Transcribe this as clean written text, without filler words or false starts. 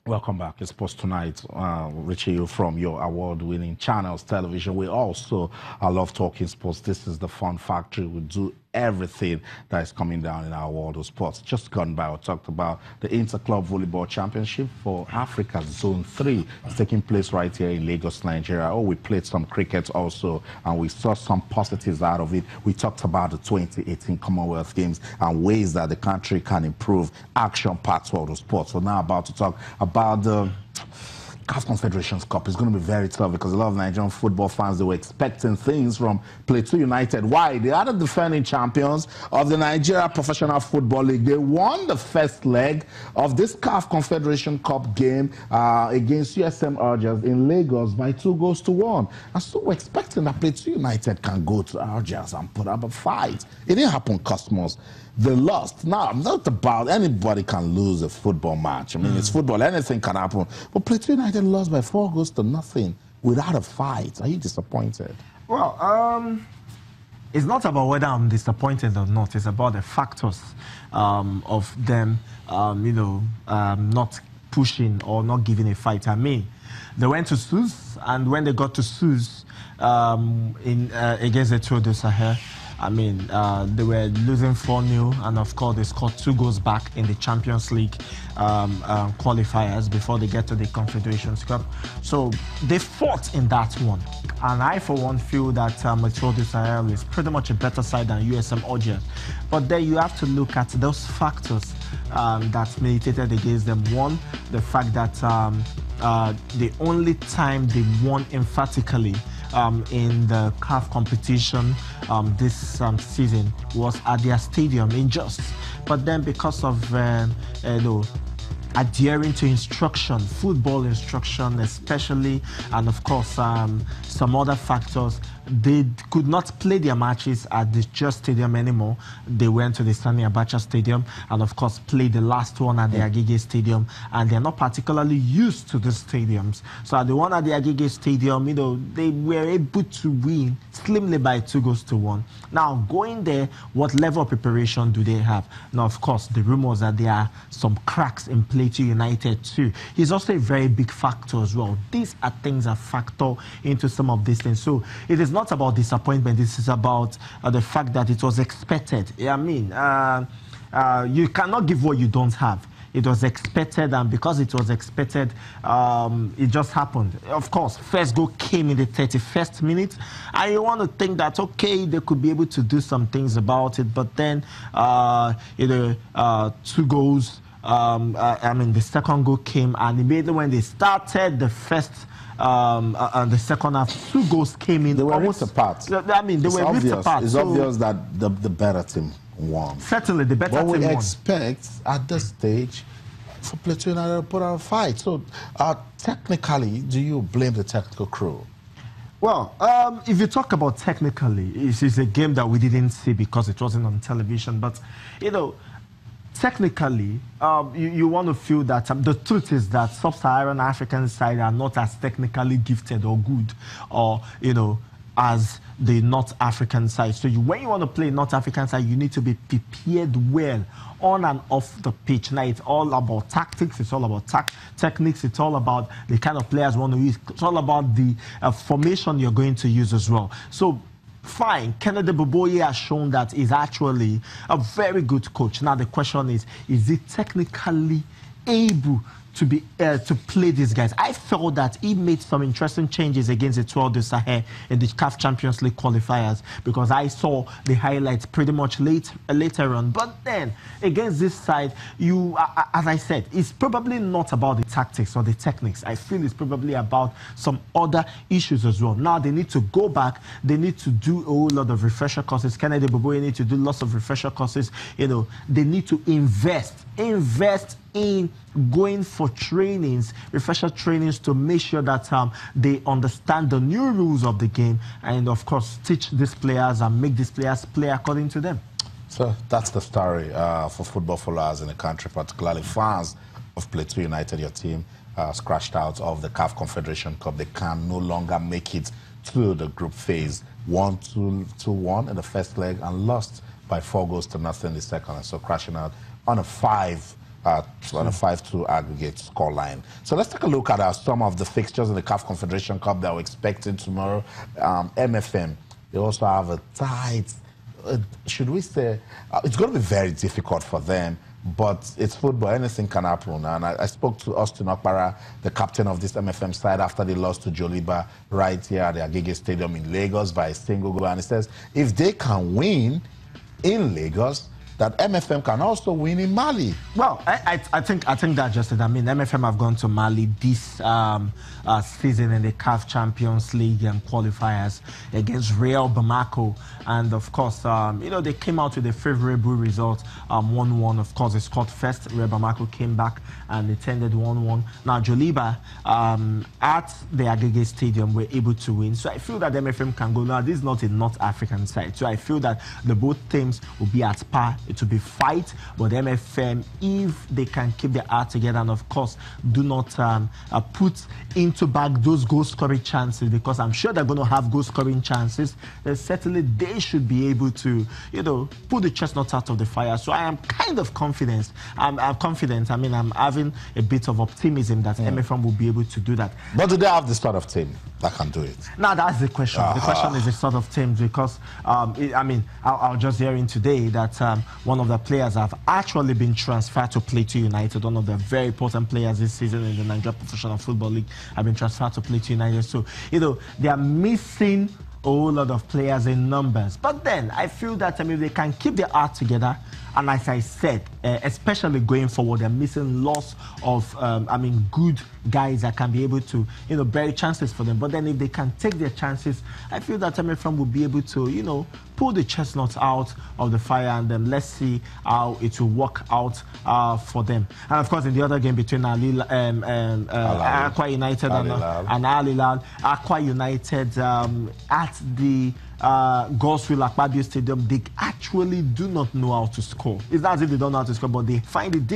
Welcome back. It's Sports Tonight, reaching you from your award-winning channels, television. We also love talking sports. This is the Fun Factory. We do everything that is coming down in our world of sports. Just gone by, we talked about the Inter-Club Volleyball Championship for Africa Zone 3. It's taking place right here in Lagos, Nigeria. Oh, we played some cricket also, and we saw some positives out of it. We talked about the 2018 Commonwealth Games and ways that the country can improve action parts of the sport. So now about to talk about the CAF Confederation's Cup. Is going to be very tough because a lot of Nigerian football fans, they were expecting things from Pt.1 United. Why? They are the defending champions of the Nigeria Professional Football League. They won the first leg of this CAF Confederation Cup game against USM Algiers in Lagos by 2-1. And so we're expecting that Pt.1 United can go to Algiers and put up a fight. It didn't happen, Cosmos. They lost. Now, not about anybody can lose a football match. I mean, it's football. Anything can happen. But Pt.1 United lost by 4-0 without a fight. Are you disappointed? Well, it's not about whether I'm disappointed or not. It's about the factors of them, not pushing or not giving a fight. I mean, they went to Sus, and when they got to Sus against the Tour de Sahel, I mean, they were losing 4-0, and of course, they scored 2 goals back in the Champions League qualifiers before they get to the Confederations Cup. So they fought in that one. And I, for one, feel that Tour de Sahel is pretty much a better side than USM Algiers. But then you have to look at those factors that militated against them. One, the fact that the only time they won emphatically in the CAF competition this season was at their stadium in Jos. But then because of adhering to instruction, football instruction especially, and of course some other factors, they could not play their matches at the Jos Stadium anymore. They went to the Sani Abacha Stadium and of course played the last one at the Agege Stadium, and they're not particularly used to the stadiums. So at the one at the Agege Stadium, they were able to win slimly by 2-1. Now going there, what level of preparation do they have? Now of course the rumors that there are some cracks in Pt.1 United too. It's also a very big factor as well. These are things that factor into some of these things. So it is not about disappointment. This is about the fact that it was expected. I mean, you cannot give what you don't have. It was expected, and because it was expected, it just happened. Of course, first goal came in the 31st minute, and you want to think that, okay, they could be able to do some things about it, but then 2 goals, the second goal came, and immediately when they started the first and the second half, 2 goals came in. They were ripped apart. I mean, they were ripped apart. It's obvious that the better team won. Certainly, the better team won. What we expect at this stage for Pt.1 United to put out a fight. So, technically, do you blame the technical crew? Well, if you talk about technically, it's a game that we didn't see because it wasn't on television. But, technically, you want to feel that the truth is that sub-Saharan African side are not as technically gifted or good, or as the North African side. So when you want to play North African side, you need to be prepared well on and off the pitch. Now it's all about tactics, it's all about techniques, it's all about the kind of players you want to use, it's all about the formation you're going to use as well. So fine, Kennedy Boboye has shown that he's actually a very good coach. Now the question is he technically able to be to play these guys? I felt that he made some interesting changes against the Tour de Sahel in the CAF Champions League qualifiers, because I saw the highlights pretty much later on. But then against this side, as I said, it's probably not about the tactics or the techniques. I feel it's probably about some other issues as well. Now they need to go back. They need to do a whole lot of refresher courses. Kennedy Boboye need to do lots of refresher courses. They need to invest in going for trainings, refresher trainings, to make sure that they understand the new rules of the game, and of course teach these players and make these players play according to them. So that's the story for football followers in the country, particularly fans of Pt.1 United. Your team scratched out of the CAF Confederation Cup. They can no longer make it to the group phase. 1-2-1 in the first leg and lost by 4-0 in the second, and so crashing out on a 5 on a 5-2 aggregate scoreline. So let's take a look at some of the fixtures in the CAF Confederation Cup that we're expecting tomorrow. MFM, they also have a tight, should we say, it's going to be very difficult for them, but it's football, anything can happen. And I spoke to Austin Okpara, the captain of this MFM side, after they lost to Joliba right here at the Agege Stadium in Lagos by a single goal. And he says if they can win in Lagos, that MFM can also win in Mali. Well, I think that's just it. I mean, MFM have gone to Mali this season in the CAF Champions League qualifiers against Real Bamako, and of course, you know, they came out with a favorable result, 1-1. Of course, they scored first. Real Bamako came back and it ended 1-1. Now, Joliba at the Agege Stadium were able to win, so I feel that MFM can go. Now, this is not a North African side, so I feel that the both teams will be at par. It will be fight, but MFM, if they can keep their heart together and of course do not put into back those goal scoring chances, because I'm sure they're going to have goal scoring chances, then certainly they should be able to, you know, put the chestnuts out of the fire. So I am kind of confident. I'm confident. I mean, I'm having a bit of optimism that MFM will be able to do that. But do they have the sort of team that can do it? Now that's the question. The question is the sort of team, because I mean, I was just hearing today that one of the players have actually been transferred to Pt.1 United. One of the very important players this season in the Nigeria Professional Football League have been transferred to Pt.1 United. So, you know, they are missing a whole lot of players in numbers. But then I feel that, I mean, they can keep their heart together. And as I said, especially going forward, they're missing lots of, I mean, good guys that can be able to, you know, bury chances for them. But then if they can take their chances, I feel that MFM will be able to, you know, pull the chestnuts out of the fire, and then let's see how it will work out for them. And of course, in the other game between Aqua United and Al Hilal, Aqua United at the Goswell Akpabio Stadium, they actually do not know how to score. It's not as if they don't know how to score, but they find it difficult.